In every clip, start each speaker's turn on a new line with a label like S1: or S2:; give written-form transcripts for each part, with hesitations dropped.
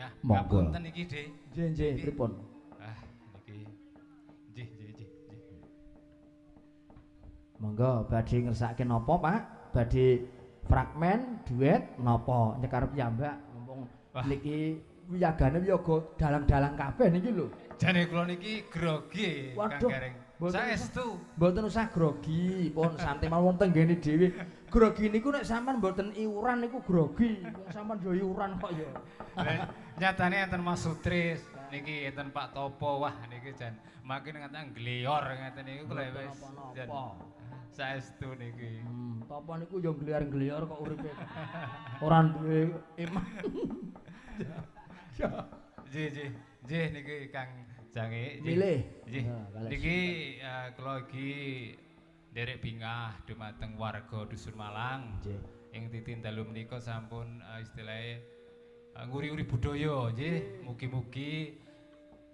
S1: Ya,
S2: monggo.
S1: ngapunten iki, Dik.
S2: Nggih, pripun?
S1: Ah, niki. Nggih.
S2: Monggo badhe ngersake napa, Pak? Badhe fragmen duet napa nyekar piyambak mumpung niki wiyagane wiyaga dalang-dalang kabeh niki lho.
S1: Jane kula niki grogi Kang Gareng. Saestu.
S2: Mboten usah grogi, pun santai mawon tenggene dhewe. Grogi niku nek sampean mboten iuran niku grogi. Wong sampean yo iuran kok ya.
S1: Nyatane enten Mas Sutris, niki enten Pak Topo. Wah, niki jan makin ngaten glior ngaten niku kula wis jan saestu niki.
S2: Topo niku yo gliar-gliar kok uripe. Ora duwe iman.
S1: Nggih niki Kang Jange.
S2: Milih.
S1: Nggih. Niki kula iki nderek bingah dumateng warga Dusun Malang.
S2: Nggih.
S1: Ing titik dalu menika sampun istilahe nguri-uri budaya nggih. Mugi-mugi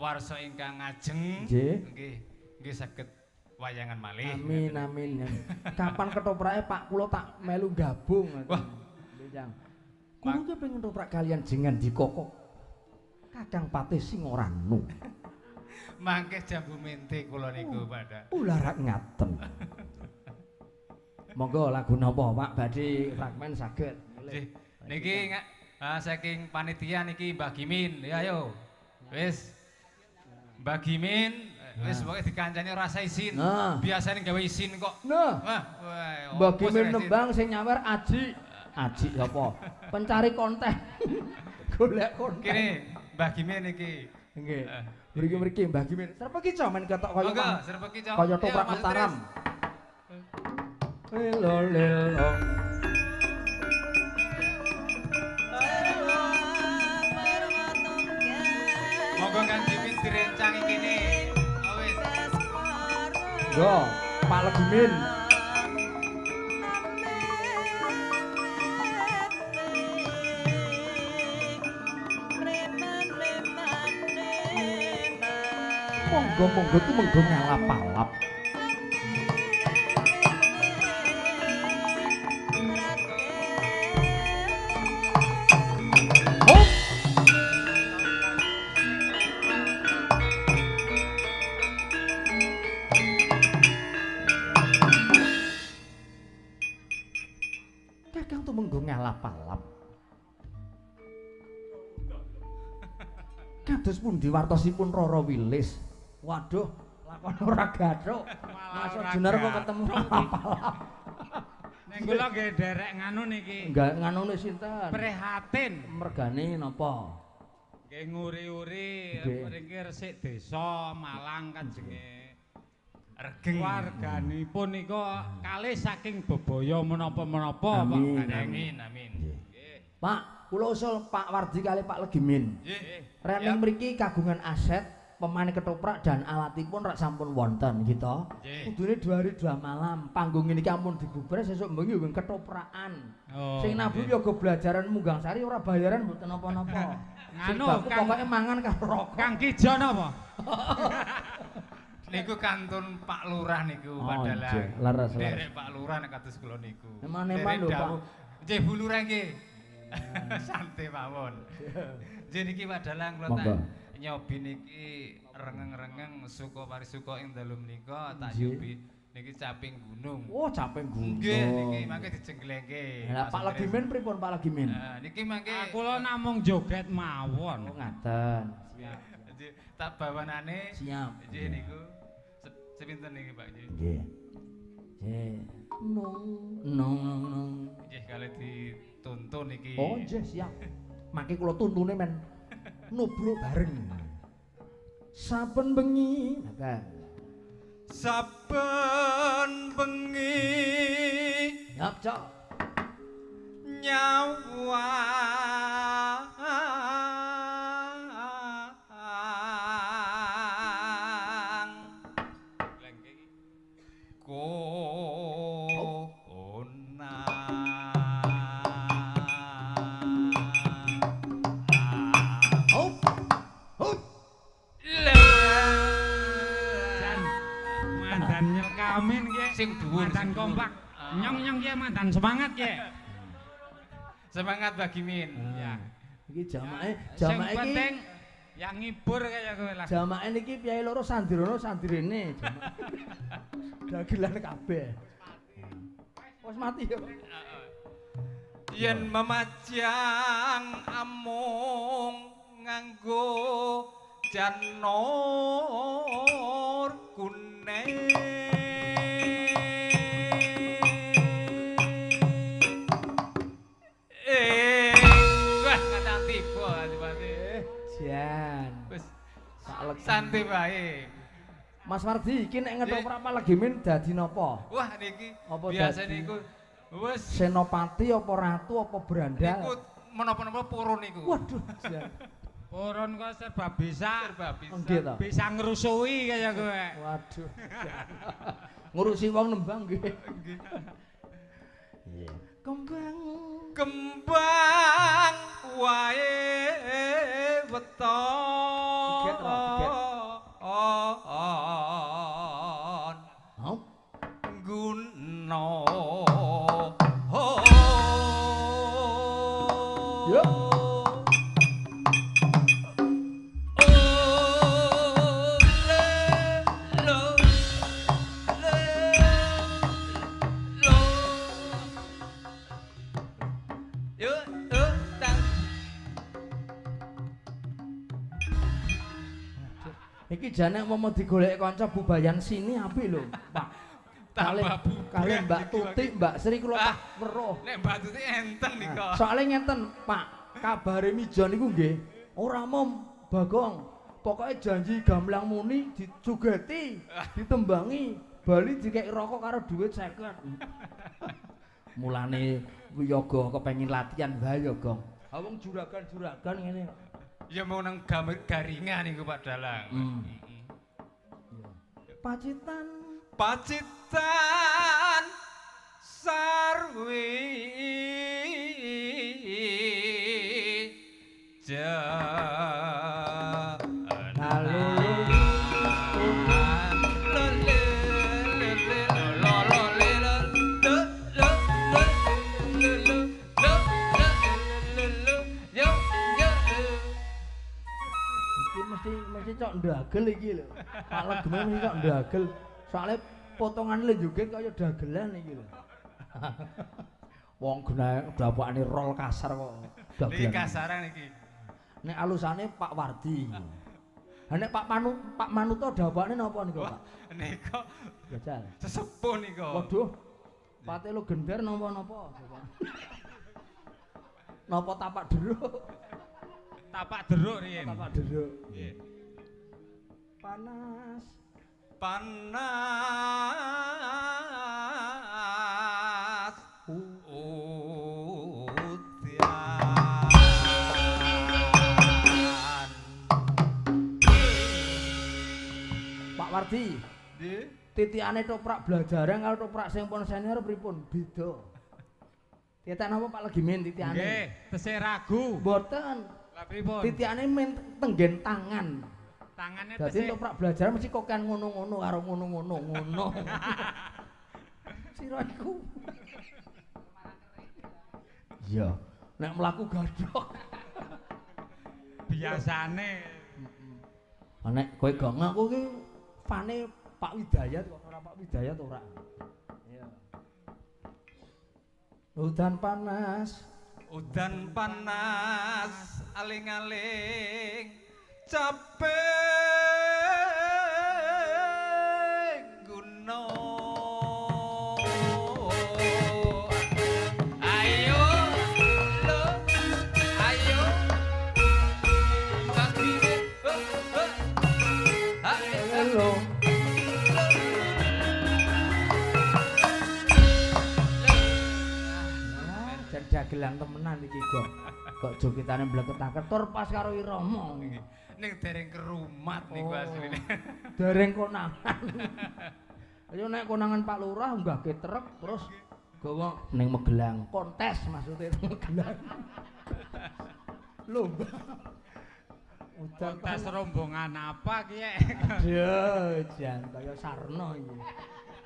S1: warsa ingkang ngajeng nggih saged wayangan malih.
S2: Amin. Kapan ketoprake Pak kula tak melu gabung.
S1: Wah,
S2: Njang. Kula ki pengen ketoprak kalian jenengan dikokok. Kadang patih sing ora nu.
S1: Mangke jambu mente kula niku pada.
S2: Ularak ngaten. Monggo lagu napa Pak badhe fragmen saged.
S1: Niki saking panitia niki Mbah Gimin. Ya ayo. Wis. Mbah Gimin wis pokoke dikancani ora isin. Biasane gawe isin kok.
S2: Nah.
S1: Wah,
S2: Mbah Gimin nembang sing nyawer Aji. Aji apa? Pencari konten. Golek konten.
S1: Kene Mbah Gimin iki.
S2: Nggih. Mriki Mbah Gimin. Serep iki co men ketok kaya
S1: monggo, serep iki co.
S2: Kaya toprak Mataram. Lelo.
S1: Monggo Kang Gimin direncang iki kene. Wis.
S2: Yo, Pak Legimin. Monggo ku monggo ngalap-alap. Kakang tuh monggo ngalap-alap. Kados pundi wartosipun Roro Wilis? Waduh, lakon ora gathuk. Masuk jenar kok ketemu alap-alap.
S3: Ning kula nggih derek nganu niki.
S2: Enggak nganune sinten?
S3: Prihatin.
S2: Mergane napa?
S3: Nggih nguri-uri mriki resik desa Malang kanjenge.
S1: Regeng.
S3: Warganipun nika kalih saking bebaya menapa-menapa Pak.
S1: Amin.
S2: Pak, kula usul Pak Wardi kali Pak Legimin.
S1: Nggih.
S2: Rening mriki kagungan aset pemain ketoprak dan alatipun rak sampun wonten gitu. Kudune 2 hari 2 malam. Panggung ini ampun dibubar sesuk bengi wing ketoprakan. Sing nabu yoga belajaran Munggang Sari ora bayaran mboten napa-napa.
S3: Nganu
S2: pokoke mangan karo rokok.
S3: Kang Kijo napa?
S1: Niku kantun Pak Lurah niku padahal.
S2: Leres.
S1: Derek Pak Lurah nek kados kula niku.
S2: Eman-eman lho Pak.
S1: Nggih Bu Lurah nggih. Santai mawon. Nggih niki padahal kula tak nyobi niki rengeng-rengeng suka parisuka ing dalu menika tak nyobi niki caping gunung.
S2: Oh, caping gunung.
S1: Nggih niki mangke dijengglengke.
S2: Lah Pak Legimin pripun Pak Legimin?
S1: Niki mangke
S3: kula namung joget mawon.
S2: Oh, ngaten.
S1: Siap. Tak bawanane.
S2: Siap.
S1: Nggih niku sepinten niki Pak nggih.
S2: Nggih. Nggih. Nong.
S1: Nggih kali dituntun niki.
S2: Oh, nggih siap. Mangke kula tuntune men nubruk bareng. Saben bengi, kan.
S1: Saben bengi.
S2: Yap, Cok.
S1: Nyawa
S3: Amin nggih.
S1: Sing dhuwur
S3: mandan kompak. Nyong-nyong nggih mandan semangat nggih.
S1: Semangat Mbak Gimin.
S2: Ya. Iki jamake
S3: Sing
S2: iki
S3: penting yang ngibur kaya kowe lah.
S2: jamake niki piyai loro sandirono sandirene jamak. Dagelan kabeh. Wes mati ya.
S1: Yen memajang amung nganggo janur kuning wah kadang tiba adipati
S2: Jan.
S1: wis
S2: Saleg
S1: santai wae.
S2: Mas Wardi iki nek ngetoprak Palegimin dadi napa?
S1: Wah niki
S2: Apa
S1: biasa
S2: dadi?
S1: niku wis
S2: Senopati apa ratu apa
S1: niku
S2: berandal?
S1: menapa-napa purun niku.
S2: Waduh, Jan.
S3: Purun kok serba bisa.
S1: Serba bisa.
S2: Nggih ta?
S3: Bisa ngrusui kaya kowe.
S2: Waduh. Ngurusi wong nembang nggih. Iya. Kembang
S1: Kembang wae weton.
S2: Tiket ora, tiket. Hau.
S1: Guna.
S2: Yo. Iki jane mau digoleki kanca bubayan sini apik lho, Pak.
S1: Tambah
S2: Kali Mbak Tuti, Mbak Sri kula tak weruh.
S1: Nek Mbak Tuti enten nika.
S2: Soale ngenten, Pak. Kabare Mijon niku nggih ora mom Bagong. Pokoke janji gamblang muni dicugeti, ditembangi, bali dikek rokok karo dhuwit 50. Mulane Wiyaga kepengin latihan wae ya, Gong. Ha wong juragan-juragan ngene.
S1: Ya mau nang garingan niku Pak Dalang.
S2: Pacitan
S1: Pacitan sarwi
S2: mesti cok ndagel iki lho. Pak Legeme mesti cok ndagel. Soale potongane lho joget kaya dagelan iki lho. Wong dapakane rol kasar kok dagelan.
S1: Iki kasaran iki.
S2: Nek alusane Pak Wardi. Ha nek Pak Manuto dapakane napa niku, Pak?
S1: Nika
S2: Jajal.
S1: sesepuh nika.
S2: Waduh. Pate lo gender napa-napa. Napa tapak deruk?
S3: Tapak deruk riyen.
S2: Tapak deruk.
S1: Nggih.
S2: Panas.
S1: Panas
S2: Pak Wardi.
S1: Nggih.
S2: Titikane toprak blajarang karo toprak sing pun senior pripun? Beda. Titik napa Pak Legimin titikane?
S3: Nggih, tesih ragu.
S2: Mboten.
S3: Lah pripun?
S2: Titikane men tenggen tangan.
S3: Tangane
S2: Dadi
S3: tesih
S2: toprak blajar mesti kokan ngono-ngono karo ngono-ngono. Sira iku. Iya, nek mlaku gadhok.
S3: biasane.
S2: Nek kowe gong aku ki fane Pak Widayat kok ora Pak Widayat ora. Iya. Udan panas
S1: aling-aling capek gunung. Ayo lo, ayo kakine,
S2: Halo. Jan dagelan temenan iki kok. Kok jogitane mbleketaken tur pas karo irama.
S1: ning dereng kerumat niku asline.
S2: Dereng konangan. Ayo nek konangan Pak Lurah nggahke truk terus gawa ning Magelang kontes maksudnya Magelang. Lomba. Udan
S3: Kontes rombongan apa ki?
S2: Aduh, jan kaya Sarno iki.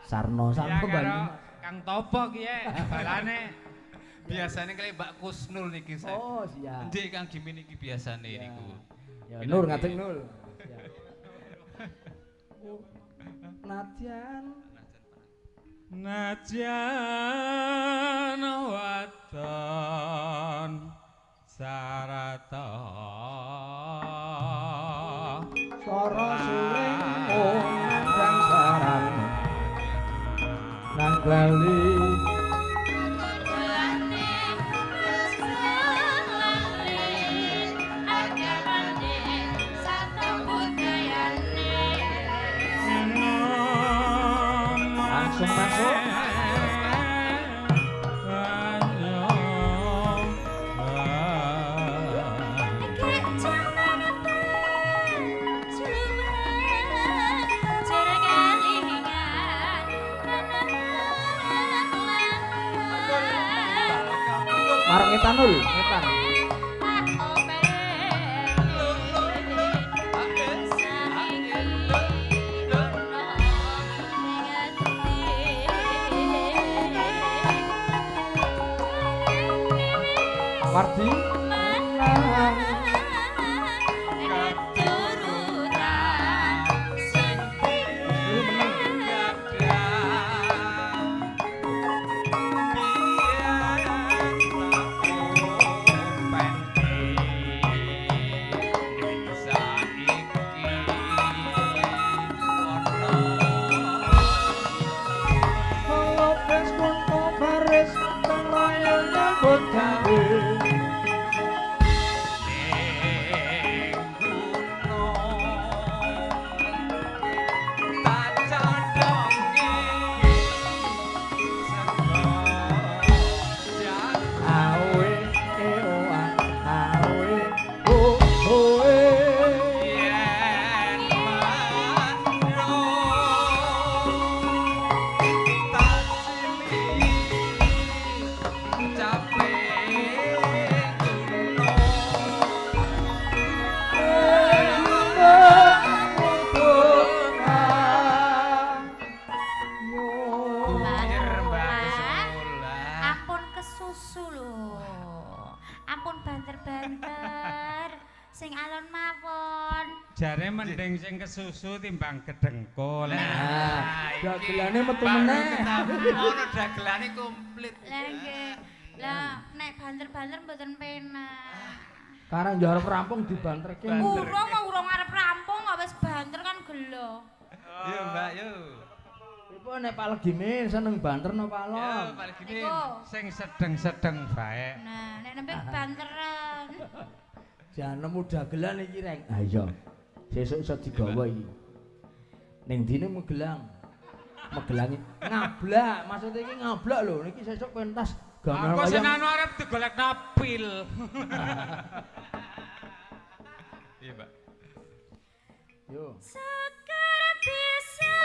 S2: Sarno
S3: Ya karo
S2: Banyumas.
S3: Kang Topo ki balane
S1: Biasane kali Mbak Kusnul niki saya.
S2: Oh, siap.
S1: Nggih Kang Gimin niki biasane niku.
S2: Ya Nur ngadeg Nur.
S3: Najan wadon sarata
S2: Sara suring nandang sarang nang glali langsung masuk marang etanol etan Wardi
S3: jare mending sing kesusu timbang gedengkul.
S2: Nah, dagelane metu meneh.
S1: Ono dagelane komplit.
S4: Lah nggih. Lah nek banter-banter mboten penak.
S2: Karang yo arep rampung dibanterke.
S4: Urung arep rampung kok wis banter kan gelo.
S1: Yo Mbak, yo.
S2: Iku nek Pak Legimin seneng banter no Pak Lon.
S1: Yo Pak Legimin.
S3: Sing sedeng-sedeng bae.
S4: Nah, nek nembe banteran.
S2: Jan nemu dagelan iki rek. Ha iya. Sesuk iso digawa iki. Ning dine Magelang. Magelange ngablak, maksud iki ngablak lho. Niki sesuk pentas gamelan
S3: aku
S2: wayang.
S3: seneng arep digolekno pil.
S1: Iya, Mbak.
S2: Yo.
S4: Sekar bisa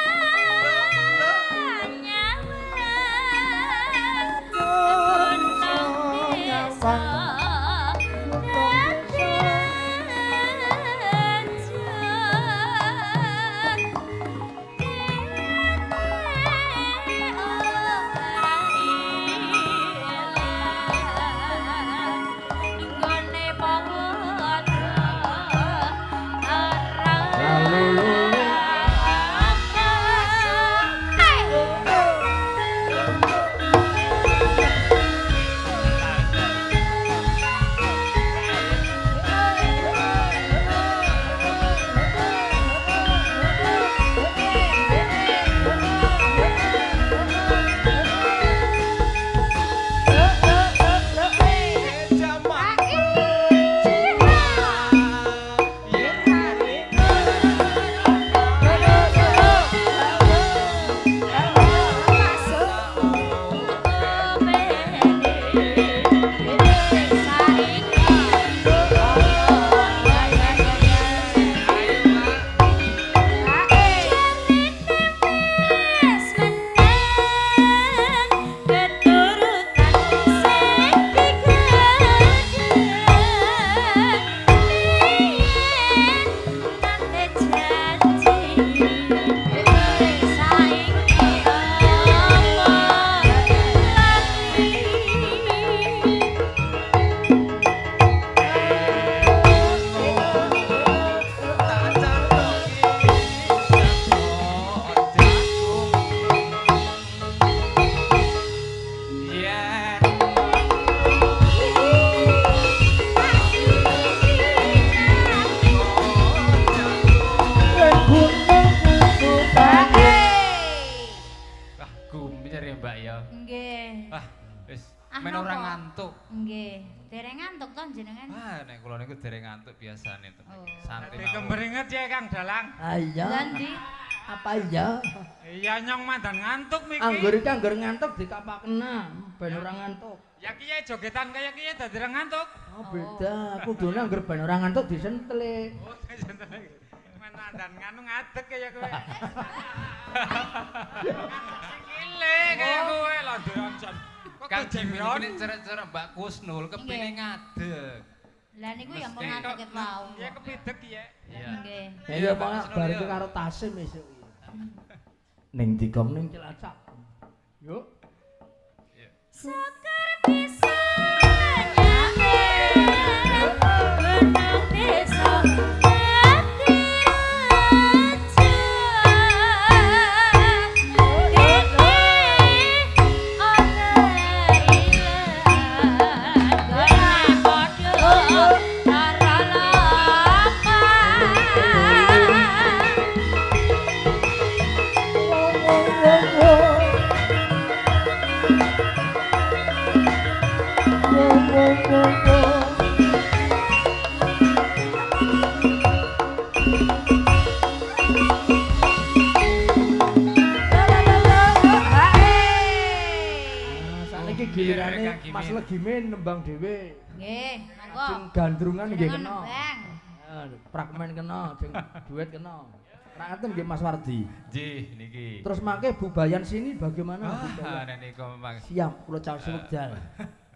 S4: nyawa. Gunung desa.
S2: Lalu
S1: ngantuk.
S4: Nggih, dereng ngantuk to jenengan.
S1: Ah, nek kula niku dereng ngantuk biasane to.
S4: Oh.
S1: Santai
S3: Dadi
S1: mawon.
S3: kemberinget ya Kang Dalang.
S2: Iya.
S4: Lah ndi?
S2: Apa iya?
S3: Iya nyong mandan ngantuk miki.
S2: Anggur iki anggur ngantuk dikapakna, ben ora ngantuk.
S3: Ya kiye jogetan kaya kiye dadi ora ngantuk.
S2: Oh, beda. Kudune anggur ben ora ngantuk disentel.
S3: Oh, mandan nganu ngadeg kaya kowe. Sikile kaya kowe lho Deonjon. Kok
S1: Kang Jimmy
S3: kejemron?
S1: iki nek cerek-cerek Mbak Kusnul kepengin ngadeg.
S4: Lah niku ya mau ngantuk ket wau.
S3: Ya kepideg ya.
S1: Iya.
S4: Nggih.
S2: Ya pokoknya bar iki karo Tasim esuk iki. Ning digom ning Cilacap. Yuk.
S4: Sekar bisa nyanyi gunung desa hati raja
S2: Saiki gilirane Mas Legimin nembang dhewe.
S4: Nggih, monggo.
S2: Sing gandrungan nggih
S4: Jenengan
S2: kena.
S4: nembang.
S2: Fragmen kena, sing duet kena. Ra ngaten nggih Mas Wardi.
S1: Nggih niki.
S2: Terus mangke bubayan sini bagaimana?
S1: Ah, nek niku memang
S2: Siap, kula caos wekdal.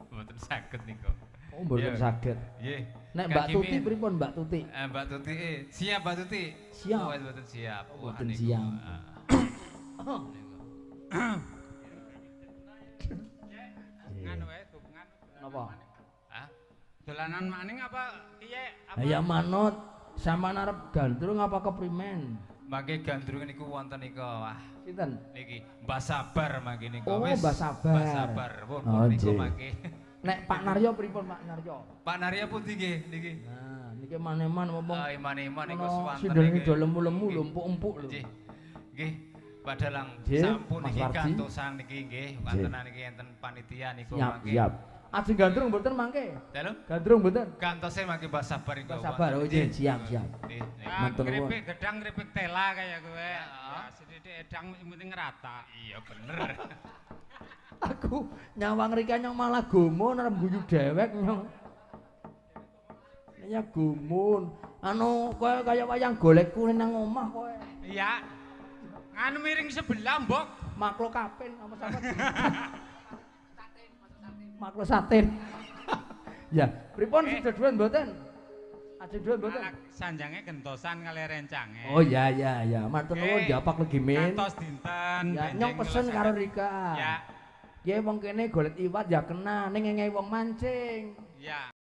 S1: mboten saged niku.
S2: Oh, mboten
S1: Iya.
S2: saged.
S1: Nggih.
S2: Nek
S1: Kang
S2: Mbak
S1: Jimmy.
S2: Tuti pripun Mbak Tuti?
S1: Mbak Tuti, siap Mbak Tuti.
S2: Siap.
S1: Oh, mboten siap. Wah,
S2: Mboten
S1: niku,
S2: siap.
S1: niku.
S3: Nganu wae dukungan.
S2: Napa?
S1: Ah,
S3: Dolanan maning apa kiye? Apa?
S2: Ya manut sampean arep gandrung apa keprimen?
S1: mangke gandrungan niku wonten niku. Wah,
S2: Sinten?
S1: niki Mbah Sabar mangke niku.
S2: Oh,
S1: Wis,
S2: Mbah Sabar.
S1: Mbah Sabar. Pun
S2: Oh,
S1: niku
S2: nggih.
S1: mangke.
S2: Nek Pak Naryo pripun Pak Naryo?
S1: Pak Narya pundi nggih niki?
S2: Nah, niki maneman ngomong.
S1: Iman-iman niku
S2: Ono
S1: swanten
S2: sindel
S1: niki.
S2: do lemu-lemu
S1: Nggih.
S2: lho, empuk-empuk lho.
S1: Nggih. Nggih. Pak Dalang
S2: Nggih,
S1: sampun
S2: Mas
S1: niki
S2: Wardi.
S1: gantosan niki nggih. Wonten niki enten panitia niku
S2: Siap,
S1: mangke.
S2: siap. Ajeng gandrung mboten mangke?
S1: Dalu?
S2: Gandrung mboten?
S1: Gantose mangke Mbah Sabar niku.
S2: Mbah Sabar, oh iya, siap, siap.
S1: Nggih. nggih.
S3: Ah,
S2: Matur nuwun.
S3: keripik gedang keripik tela kaya kowe. Ya sithik edang yang penting rata.
S1: Iya bener.
S2: Aku nyawang rika nyong malah gumun arep guyu dewek nyong. Ya gumun. Anu kowe kaya wayang golek kuning nang omah kowe.
S3: Iya. Nganu miring sebelah, Mbok.
S2: Makhluk kapin apa sampe. Makhluk satin. Ya, pripun sudah duwen mboten? Ajeng duwen mboten?
S3: Anak sanjange gentosan kali rencange.
S2: Oh iya iya iya, matur nuwun
S3: Oke.
S2: Japak Legimin.
S3: Kantos dinten.
S2: Ya
S3: benjing
S2: nyong pesen
S3: ngelesek.
S2: karo Rika.
S3: Ya.
S2: Ya wong kene golek iwat ya kena ning ngenyai wong mancing.
S3: Ya.